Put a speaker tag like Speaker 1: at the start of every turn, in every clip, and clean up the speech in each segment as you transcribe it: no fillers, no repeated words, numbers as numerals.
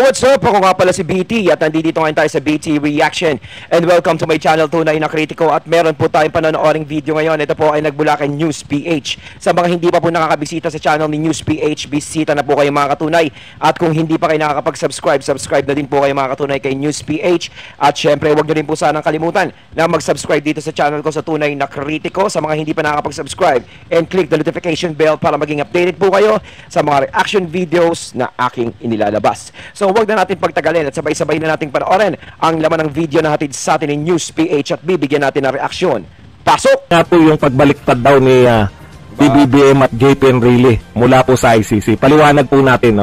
Speaker 1: what's up? Ako nga pala si BT at nandito ngayon tayo sa BT Reaction. And welcome to my channel, Tunay na Kritiko. At meron po tayong panonooring video ngayon. Ito po ay nagbula kay News PH. Sa mga hindi pa po nakakabisita sa channel ni News PH, bisita na po kayo mga katunay. At kung hindi pa kayo nakakapag-subscribe, subscribe na din po kayo mga katunay kay News PH. At syempre, huwag nyo rin po sanang kalimutan na mag-subscribe dito sa channel ko sa Tunay na Kritiko. Sa mga hindi pa nakakapag-subscribe, and click the notification bell para maging updated po kayo sa mga reaction videos na aking inilalabas. So huwag na natin pagtagalin at sabay-sabay na nating panoorin ang laman ng video na hatid sa atin ni News PH at bibigyan natin ng reaksyon. Pasok!
Speaker 2: Nga po yung pagbaliktad daw ni PBBM at JP Enrile mula po sa ICC. Paliwanag po natin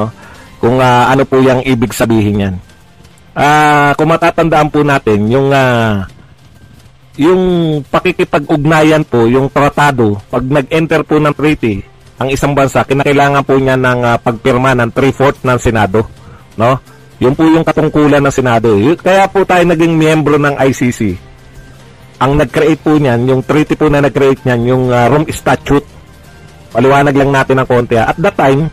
Speaker 2: kung ano po yung ibig sabihin yan. Kung matatandaan po natin, yung pakikipag-ugnayan po, yung tratado, pag nag-enter po ng treaty, ang isang bansa, kinakailangan po niya ng pagpirma ng 3/4 ng Senado. No? Yun po yung katungkulan ng Senado. Kaya po tayo naging miyembro ng ICC. Ang nag-create po niyan, yung treaty po na nag-create niyan, yung Rome Statute. Paliwanag lang natin ng konti. At that time,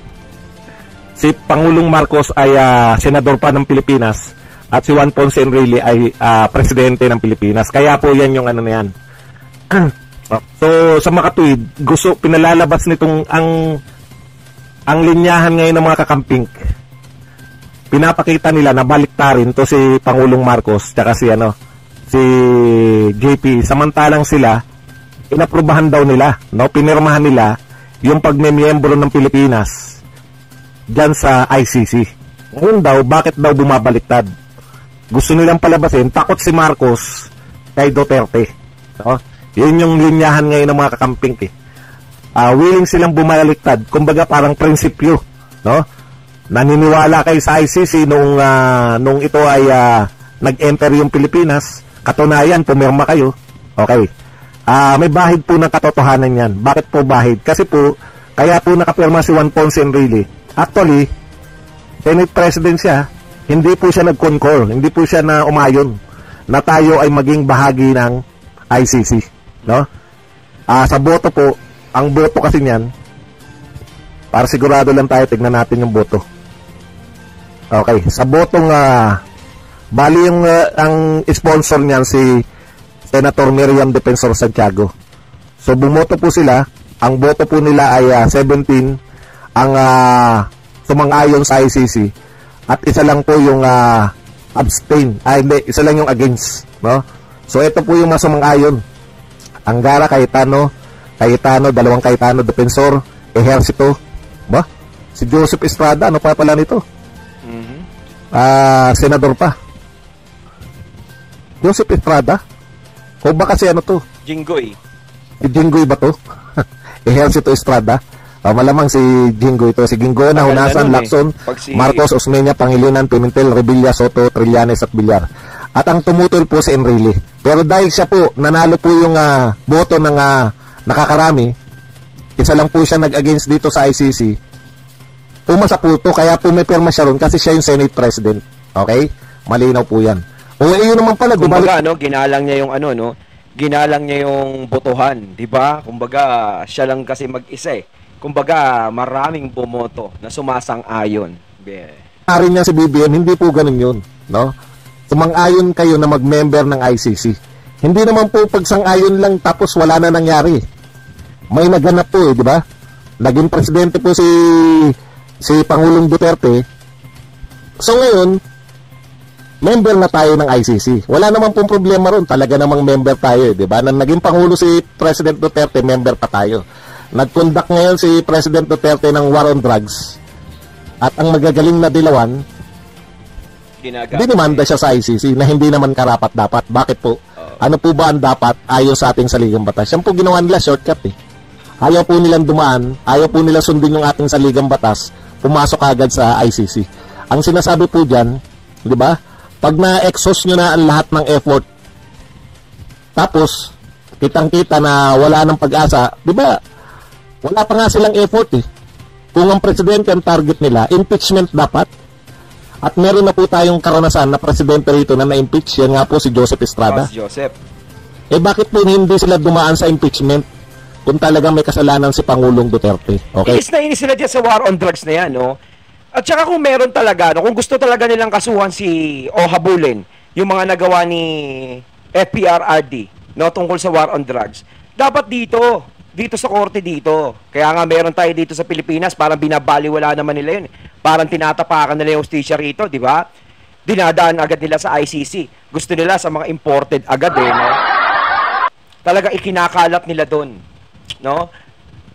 Speaker 2: si Pangulong Marcos ay senador pa ng Pilipinas at si Juan Ponce Enrile ay presidente ng Pilipinas. Kaya po yan yung ano na yan. So, sa makatuwid, pinalalabas nitong ang linyahan ngayon ng mga kakamping. Pinapakita nila na baliktarin to si Pangulong Marcos tsaka si JP. Samantalang sila, inaprubahan daw nila, pinirmahan nila yung pagmemiyembro ng Pilipinas dyan sa ICC. Ngayon daw, bakit daw bumabaliktad? Gusto nilang palabasin, takot si Marcos kay Duterte. Yun yung linyahan ngayon ng mga kakamping. Willing silang bumaliktad, kumbaga parang prinsipyo. Naniniwala kayo sa ICC nung ito ay nag-enter yung Pilipinas. Katunayan, pumirma kayo. Okay. May bahid po ng katotohanan yan. Bakit po bahid? Kasi po, kaya po nakapirma si Juan Ponce Enrile. Actually, Senate President siya, hindi po siya nag-concur, hindi po siya na umayon na tayo ay maging bahagi ng ICC. Sa boto po, ang boto kasi niyan, para sigurado lang tayo, tignan natin yung boto. Okay, sa botong bali yung ang sponsor niyan si Senator Miriam Defensor Santiago. So bumoto po sila, ang boto po nila ay 17 ang sumang-ayon sa ICC at isa lang po yung abstain. Hindi, isa lang yung against, So ito po yung masumang-ayon. Angara, Cayetano, dalawang Cayetano, Defensor, Ejercito, si Joseph Estrada, ano pa pala nito? Senador pa. Joseph Estrada? O ba kasi ano to?
Speaker 1: Jinggoy.
Speaker 2: Si Jinggoy ba to? Ejercito Estrada? Malamang si Jinggoy to. Si Jinggoy na Hunasan, Lacson, Marcos, Osmeña, Pangilinan, Pimentel, Revilla, Soto, Trillanes at Villar. At ang tumutol po si Enrile. Pero dahil siya po, nanalo po yung boto ng nakakarami, isa lang po siya nag-against dito sa ICC, pumasa po ito, kaya po may pirma siya ron kasi siya yung Senate President. Okay? Malinaw po yan. O yun naman pala,
Speaker 1: kumbaga, ginalang niya yung ginalang niya yung botohan, di ba? Kumbaga, siya lang kasi mag-isa eh. Kumbaga, maraming bumoto na sumasang-ayon.
Speaker 2: Ari niya si BBM, hindi po ganun yun, Sumang-ayon kayo na mag-member ng ICC. Hindi naman po pagsang-ayon lang tapos wala na nangyari. May naganap po di ba? Naging presidente po si Pangulong Duterte. So ngayon, member na tayo ng ICC. Wala naman pong problema ron. Talaga namang member tayo, di ba? Nang naging Pangulo si President Duterte, member pa tayo. Nag-conduct ngayon si President Duterte ng war on drugs. At ang magagaling na dilawan, dinimanda siya sa ICC na hindi naman karapat-dapat. Bakit po? Ano po ba ang dapat ayon sa ating saligang batas? Yan po ginawa nila, shortcut Ayaw po nilang dumaan, ayaw po nila sundin yung ating saligang batas, pumasok agad sa ICC. Ang sinasabi po dyan, di ba? Pag na-exhaust nyo na ang lahat ng effort, tapos, kitang-kita na wala ng pag-asa, di ba? Wala pa nga silang effort Kung ang presidente ang target nila, impeachment dapat. At meron na po tayong karanasan na presidente rito na na-impeach. Yan nga po si Joseph Estrada.
Speaker 1: Joseph.
Speaker 2: Bakit po hindi sila dumaan sa impeachment kung talagang may kasalanan si Pangulong Duterte? Okay?
Speaker 1: Inis na inis sila dyan sa war on drugs na yan, At saka kung meron talaga, no, kung gusto talaga nilang kasuhan o habulin yung mga nagawa ni FPRRD, no, tungkol sa war on drugs, dapat dito sa korte dito. Kaya nga meron tayo dito sa Pilipinas, parang binabaliwala naman nila yun. Parang tinatapakan nila yung hustisya rito, di ba? Dinadaan agad nila sa ICC. Gusto nila sa mga imported agad no? Talaga ikinakalat nila doon, no?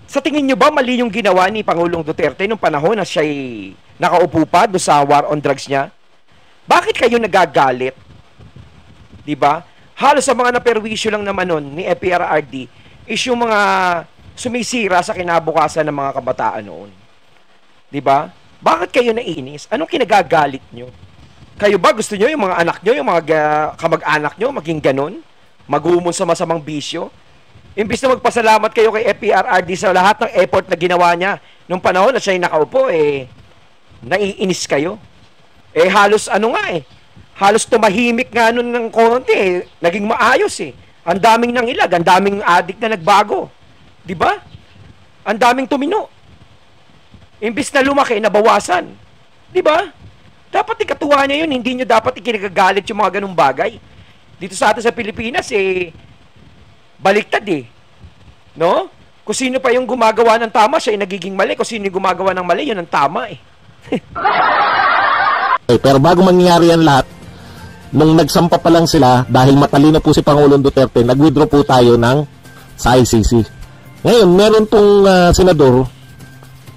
Speaker 1: Sa tingin nyo ba mali yung ginawa ni Pangulong Duterte nung panahon na siya'y nakaupo pa doon sa war on drugs niya? Bakit kayo nagagalit? Di ba? Halos sa mga naperwisyo lang naman nun ni FPRRD is yung mga sumisira sa kinabukasan ng mga kabataan noon. Di ba? Bakit kayo nainis? Anong kinagagalit nyo? Kayo ba gusto nyo yung mga anak nyo, yung mga kamag-anak nyo maging ganun? Magumon sa masamang bisyo? Imbis na magpasalamat kayo kay FPRRD sa lahat ng effort na ginawa niya nung panahon na siya'y nakaupo, naiinis kayo. Halos halos tumahimik nga nun ng konti, naging maayos Ang daming nangilag, ang daming adik na nagbago. Di ba? Ang daming tumino. Imbis na lumaki, nabawasan. Di ba? Dapat ikatuwa niya yun, hindi nyo dapat ikinagagalit yung mga ganung bagay. Dito sa atin sa Pilipinas, baliktad no? Kung sino pa yung gumagawa ng tama, siya ay nagiging mali. Kung sino yung gumagawa ng mali, yun ang tama
Speaker 2: Pero bago mangyari yan lahat, nung nagsampa pa lang sila, dahil matalino po si Pangulong Duterte, nag-withdraw po tayo sa ICC. Ngayon, meron pong senador,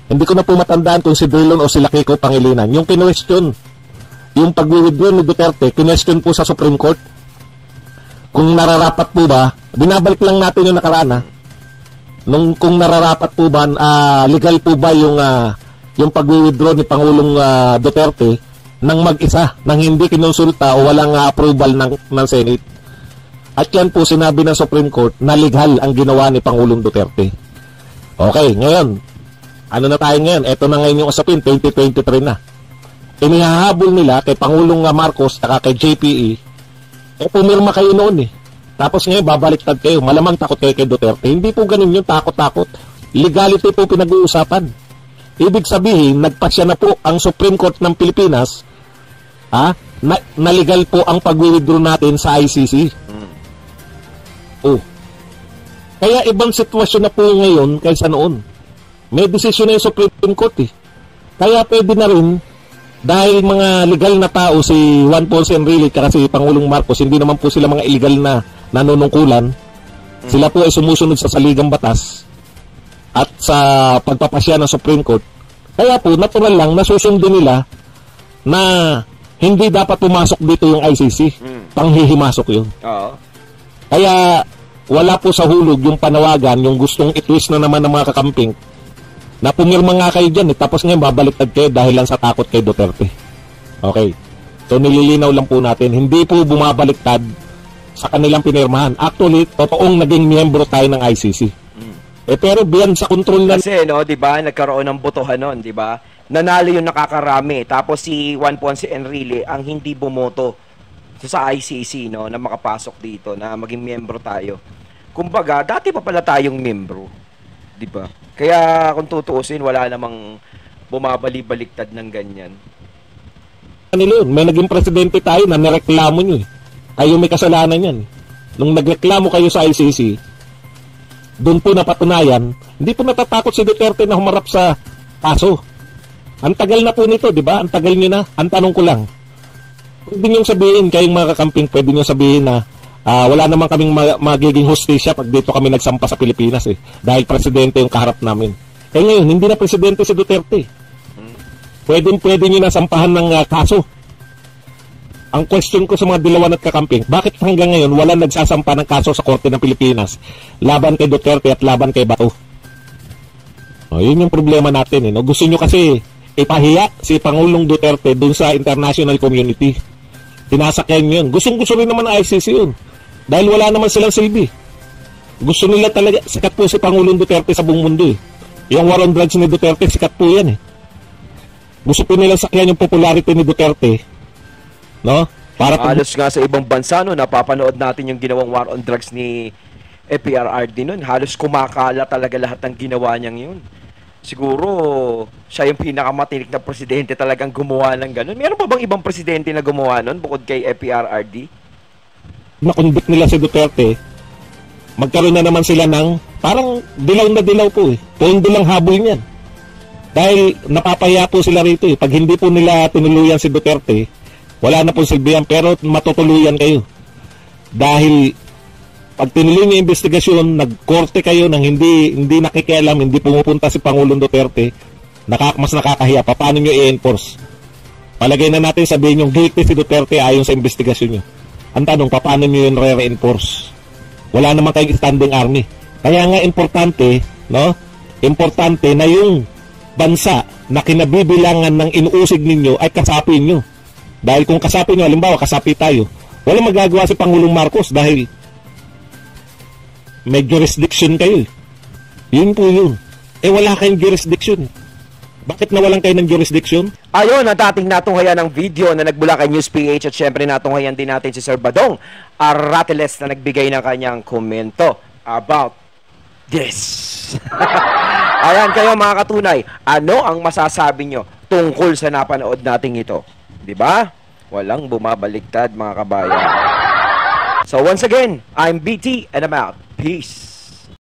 Speaker 2: hindi ko na po matandaan kung si Drilon o si Kiko Pangilinan, yung kinwestiyon, yung pag-withdraw ni Duterte, kinwestiyon po sa Supreme Court. Kung nararapat po ba, binabalik lang natin yung nakaraan kung nararapat po ba, legal po ba yung pag-withdraw ni Pangulong Duterte nang mag-isa, nang hindi kinonsulta o walang approval ng Senate. At yan po sinabi ng Supreme Court na legal ang ginawa ni Pangulong Duterte. Okay, ngayon, ano na tayo ngayon? Ito na ngayon yung usapin, 2023 na. Inihahabol nila kay Pangulong Marcos at kay JPE, pumirma kayo noon Tapos ngayon, babaliktad kayo. Malamang takot kayo kay Duterte. Hindi po ganun yung takot-takot. Legality po pinag-uusapan. Ibig sabihin, nagpasya na po ang Supreme Court ng Pilipinas na legal po ang pag-withdraw natin sa ICC. Kaya ibang sitwasyon na po ngayon kaysa noon. May desisyon na yung Supreme Court Kaya pwede na rin, dahil mga legal na tao si Juan Ponce Enrile at si Pangulong Marcos, hindi naman po sila mga illegal na nanunungkulan. Sila po ay sumusunod sa saligang batas at sa pagpapasya ng Supreme Court. Kaya po, natural lang na susundin nila na hindi dapat pumasok dito yung ICC. Panghihimasok yun. Kaya wala po sa hulog yung panawagan, yung gustong itwist na naman ng mga kakamping na pumirma nga kayo dyan tapos ngayon babaliktad kayo dahil lang sa takot kay Duterte. Okay. So nililinaw lang po natin, hindi po bumabaliktad sa kanilang pinirmahan. Actually, totoong naging miyembro tayo ng ICC. Pero biyan sa control na...
Speaker 1: Kasi, di ba, nagkaroon ng botohan nun, di ba? Nanalo yung nakakarami. Tapos si Juan Ponce Enrile ang hindi bumoto sa ICC, na makapasok dito, na maging miyembro tayo. Kumbaga, dati pa pala tayong miyembro. Di ba? Kaya kung tutuusin, wala namang bumabali-baliktad ng ganyan.
Speaker 2: May naging presidente tayo na nireklamo nyo Kayo may kasalanan yan. Nung nagreklamo kayo sa ICC, doon po napatunayan, hindi po natatakot si Duterte na humarap sa kaso. Ang tagal na po nito, di ba? Ang tagal nyo na. Ang tanong ko lang, pwede nyo sabihin, kayong mga kakamping, pwede nyo sabihin na wala naman kaming magiging hustisya pag dito kami nagsampa sa Pilipinas dahil presidente yung kaharap namin. Ngayon, hindi na presidente si Duterte. Pwede nyo na sampahan ng kaso. Ang question ko sa mga dilawan at kakamping, bakit hanggang ngayon wala nagsasampa ng kaso sa Korte ng Pilipinas laban kay Duterte at laban kay Bato? Yun yung problema natin. Gusto nyo kasi ipahiya si Pangulong Duterte dun sa international community. Tinasakyan nyo yun. Gustong-gusto rin naman ng ICC yun. Dahil wala naman silang silbi. Gusto nila talaga, sikat po si Pangulong Duterte sa buong mundo Yung war on drugs ni Duterte, sikat po yan Gusto po nilang sakyan yung popularity ni Duterte. Para
Speaker 1: halos nga sa ibang bansa, napapanood natin yung ginawang war on drugs ni FPRRD nun. Halos kumakala talaga lahat ng ginawa niyang yun. siguro siya yung pinakamatinik na presidente talagang gumawa ng ganun. Meron pa bang ibang presidente na gumawa nun bukod kay FPRRD?
Speaker 2: Na-convict nila si Duterte, magkaroon na naman sila ng parang dilaw na dilaw po eh. Pondo lang habol niyan. Dahil napapahiya po sila rito eh. Pag hindi po nila tinuluyan si Duterte, wala na po silbihan, pero matutuluyan kayo. Dahil pag tinuloy niyo yung investigasyon, nagkorte kayo ng hindi nakikialam, hindi pumupunta si Pangulong Duterte, mas nakakahiya. Paano niyo i-enforce? Palagay na natin, sabihin yung guilty si Duterte ayon sa investigasyon niyo. Ang tanong, paano niyo yun re-reinforce? Wala naman kayong standing army. Kaya nga importante, no? Importante na yung bansa na kinabibilangan ng inuusig ninyo ay kasapin nyo. Dahil kung kasapin nyo, halimbawa kasapi tayo, walang magagawa si Pangulong Marcos dahil may jurisdiction kayo. Yun po yun. Eh wala kayong jurisdiction. Bakit nawalan kayo ng jurisdiction?
Speaker 1: Ayon ang ating natunghayan ng video na nagbula kay News PH at syempre natunghayan din natin si Sir Badong Aratiles na nagbigay ng kanyang komento about this. Ayan kayo mga katunay, ano ang masasabi nyo tungkol sa napanood nating ito? 'Di ba? Walang bumabaliktad mga kabayan. So once again, I'm BT and I'm out. Peace.